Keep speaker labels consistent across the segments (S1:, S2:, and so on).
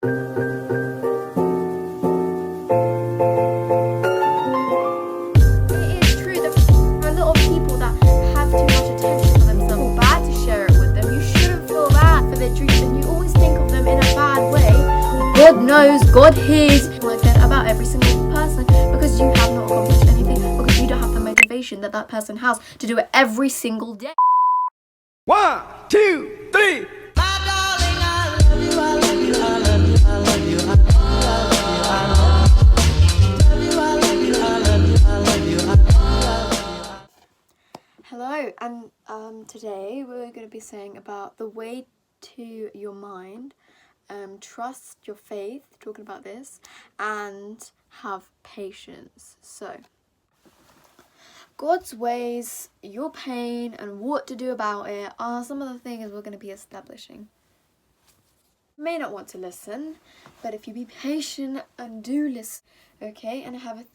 S1: true that there are a lot of people that have too much attention for themselves. Feel bad to share it with them. You shouldn't feel bad for their dreams, and you always think of them in a bad way. God knows, God hears like that about every single person, because you have not accomplished anything, because you don't have the motivation that that person has to do it every single day.
S2: 1, 2, 3.
S1: Hello, and today we're going to be saying about the way to your mind, trust your faith, talking about this, and have patience. So, God's ways, your pain, and what to do about it are some of the things we're going to be establishing. You may not want to listen, but if you be patient and do listen, okay, and I have a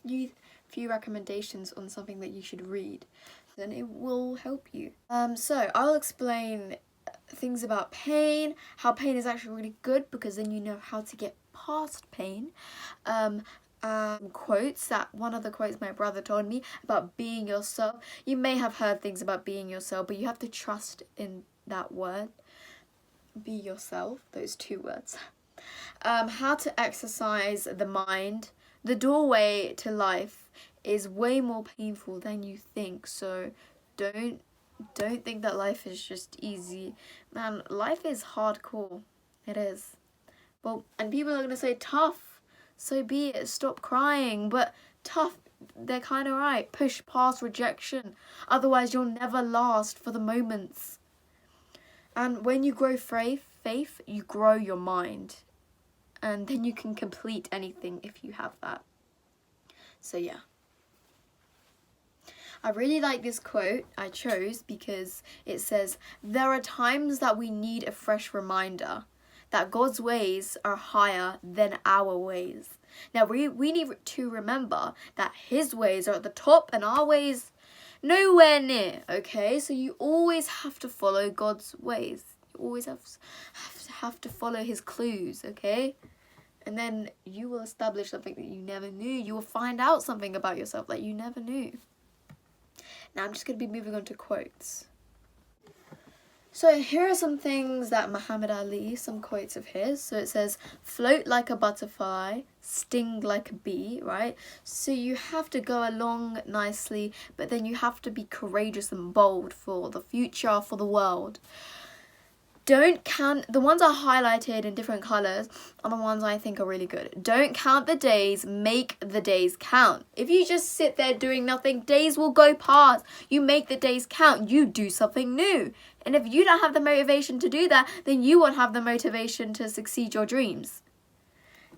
S1: few recommendations on something that you should read, then it will help you. So I'll explain things about pain, how pain is actually really good because then you know how to get past pain. Quotes, that one of the quotes my brother told me about being yourself. You may have heard things about being yourself, but you have to trust in that word. Be yourself, those two words. How to exercise the mind. The doorway to life is way more painful than you think, so don't think that life is just easy. Man, life is hardcore. It is. Well, and people are gonna say tough, so be it, stop crying, but tough, they're kind of right. Push past rejection, otherwise you'll never last for the moments. And when you grow faith, you grow your mind, and then you can complete anything if you have that. So yeah, I really like this quote I chose because it says, there are times that we need a fresh reminder that God's ways are higher than our ways. Now we need to remember that his ways are at the top and our ways nowhere near, okay? So you always have to follow God's ways. You always have to follow his clues, okay? And then you will establish something that you never knew. You will find out something about yourself that you never knew. Now I'm just going to be moving on to quotes. So here are some things that Muhammad Ali, some quotes of his. So it says, float like a butterfly, sting like a bee, right? So you have to go along nicely, but then you have to be courageous and bold for the future, for the world. Don't count, the ones I highlighted in different colours are the ones I think are really good. Don't count the days, make the days count. If you just sit there doing nothing, days will go past. You make the days count, you do something new. And if you don't have the motivation to do that, then you won't have the motivation to succeed your dreams.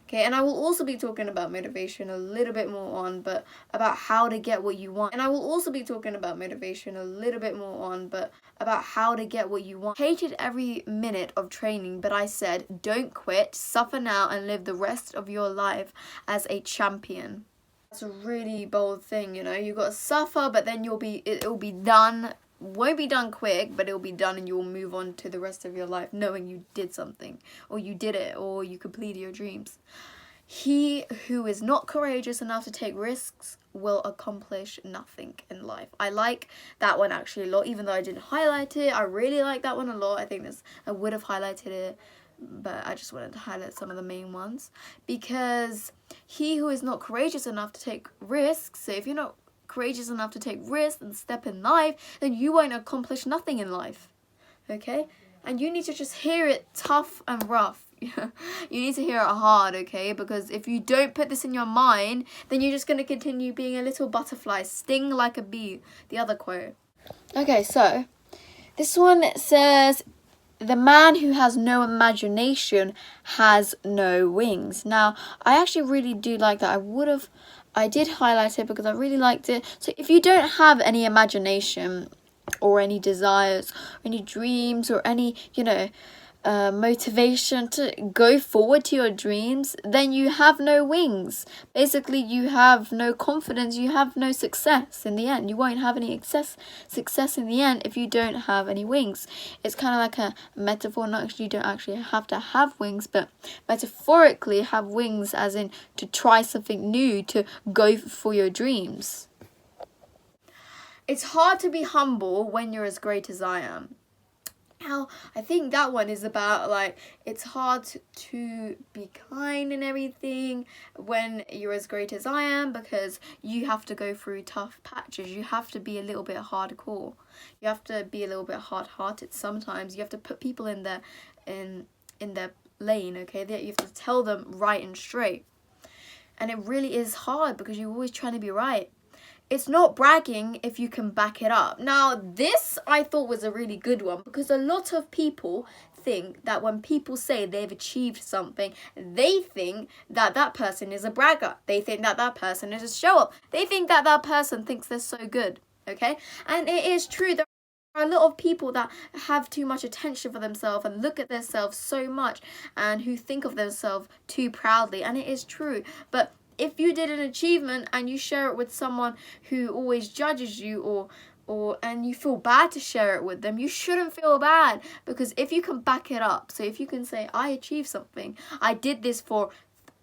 S1: Okay, and I will also be talking about motivation a little bit more on, but about how to get what you want. And I will also be talking about motivation a little bit more on, but about how to get what you want. Hated every minute of training, but I said, don't quit, suffer now, and live the rest of your life as a champion. That's a really bold thing, you know. You got to suffer, but then it'll be done. Won't be done quick, but it'll be done and you'll move on to the rest of your life knowing you did something, or you did it, or you completed your dreams. He who is not courageous enough to take risks will accomplish nothing in life. I like that one actually a lot, even though I didn't highlight it. I really like that one a lot. I would have highlighted it, but I just wanted to highlight some of the main ones. Because he who is not courageous enough to take risks, so if you're not courageous enough to take risks and step in life, then you won't accomplish nothing in life, okay? And you need to just hear it tough and rough. You need to hear it hard, okay? Because if you don't put this in your mind, then you're just going to continue being a little butterfly, sting like a bee, the other quote. Okay, so this one says, the man who has no imagination has no wings. Now, I actually really do like that. I did highlight it because I really liked it. So if you don't have any imagination or any desires, or any dreams, or any, motivation to go forward to your dreams, then you have no wings. Basically, you have no confidence, you have no success in the end. You won't have any success in the end if you don't have any wings. It's kind of like a metaphor. Not actually, you don't actually have to have wings, but metaphorically have wings as in to try something new, to go for your dreams. It's hard to be humble when you're as great as I am. Now, I think that one is about, like, it's hard to be kind and everything when you're as great as I am, because you have to go through tough patches. You have to be a little bit hardcore. You have to be a little bit hard-hearted sometimes. You have to put people in their lane, okay? That you have to tell them right and straight. And it really is hard because you're always trying to be right. It's not bragging if you can back it up. Now, this I thought was a really good one, because a lot of people think that when people say they've achieved something, they think that that person is a bragger. They think that that person is a show-up. They think that that person thinks they're so good, okay? And it is true. There are a lot of people that have too much attention for themselves and look at themselves so much and who think of themselves too proudly. And it is true. But if you did an achievement and you share it with someone who always judges you and you feel bad to share it with them, you shouldn't feel bad, because if you can back it up, so if you can say, I achieved something, I did this for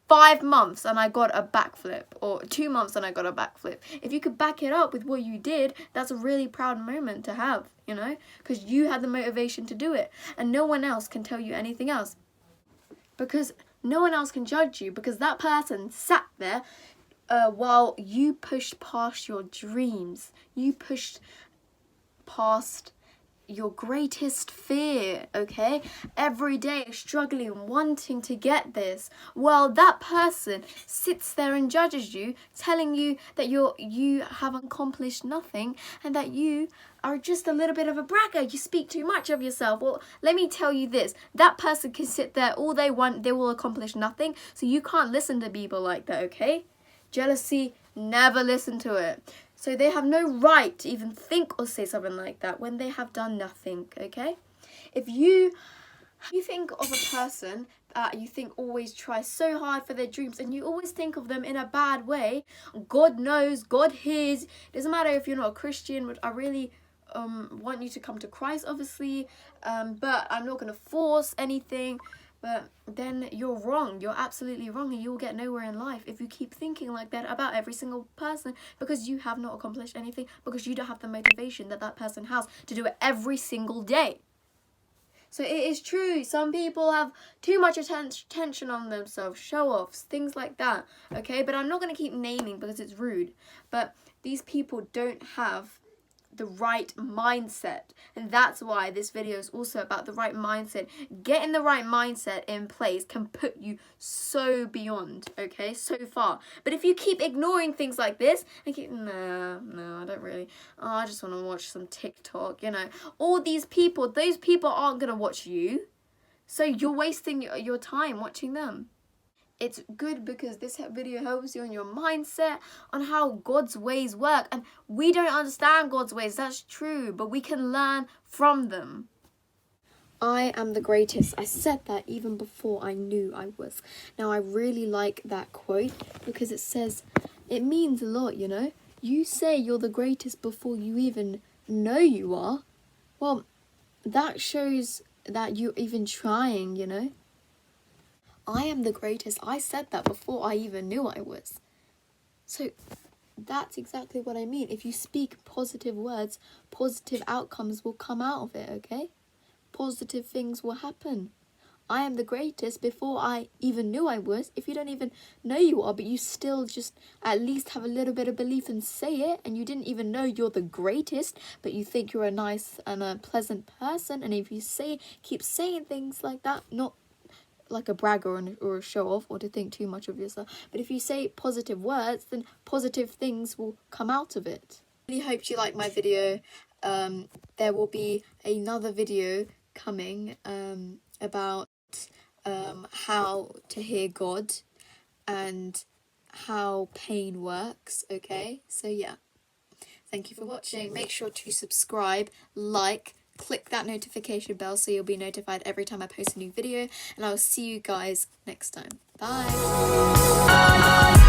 S1: 5 months and I got a backflip, or 2 months and I got a backflip. If you could back it up with what you did, that's a really proud moment to have, you know, because you had the motivation to do it and no one else can tell you anything else. Because no one else can judge you, because that person sat there while you pushed past your dreams. You pushed past your greatest fear, okay? Every day struggling, wanting to get this. Well, that person sits there and judges you, telling you that you have accomplished nothing and that you are just a little bit of a bragger. You speak too much of yourself. Well, let me tell you this. That person can sit there all they want. They will accomplish nothing. So you can't listen to people like that, okay? Jealousy, never listen to it. So they have no right to even think or say something like that when they have done nothing, okay? If you think of a person that you think always tries so hard for their dreams and you always think of them in a bad way, God knows, God hears. It doesn't matter if you're not a Christian, which I really want you to come to Christ, obviously, but I'm not going to force anything. But then you're wrong. You're absolutely wrong, and you'll get nowhere in life if you keep thinking like that about every single person, because you have not accomplished anything, because you don't have the motivation that that person has to do it every single day. So it is true. Some people have too much attention on themselves, show-offs, things like that, okay? But I'm not going to keep naming because it's rude. But these people don't have the right mindset, and that's why this video is also about the right mindset. Getting the right mindset in place can put you so beyond, okay, so far. But if you keep ignoring things like this and keep, no, I don't really, I just want to watch some TikTok, you know, all these people, those people aren't gonna watch you, so you're wasting your time watching them. It's good because this video helps you on your mindset, on how God's ways work. And we don't understand God's ways, that's true, but we can learn from them. I am the greatest. I said that even before I knew I was. Now, I really like that quote because it says, it means a lot, you know? You say you're the greatest before you even know you are. Well, that shows that you're even trying, you know? I am the greatest. I said that before I even knew I was. So that's exactly what I mean. If you speak positive words, positive outcomes will come out of it, okay? Positive things will happen. I am the greatest before I even knew I was. If you don't even know you are, but you still just at least have a little bit of belief and say it, and you didn't even know you're the greatest, but you think you're a nice and a pleasant person, and if you keep saying things like that, not like a bragger or a show off or to think too much of yourself, but if you say positive words, then positive things will come out of it. I really hope you like my video. There will be another video coming about how to hear God and how pain works, okay? So yeah, thank you for watching. Make sure to subscribe, like, click that notification bell so you'll be notified every time I post a new video, and I will see you guys next time. Bye!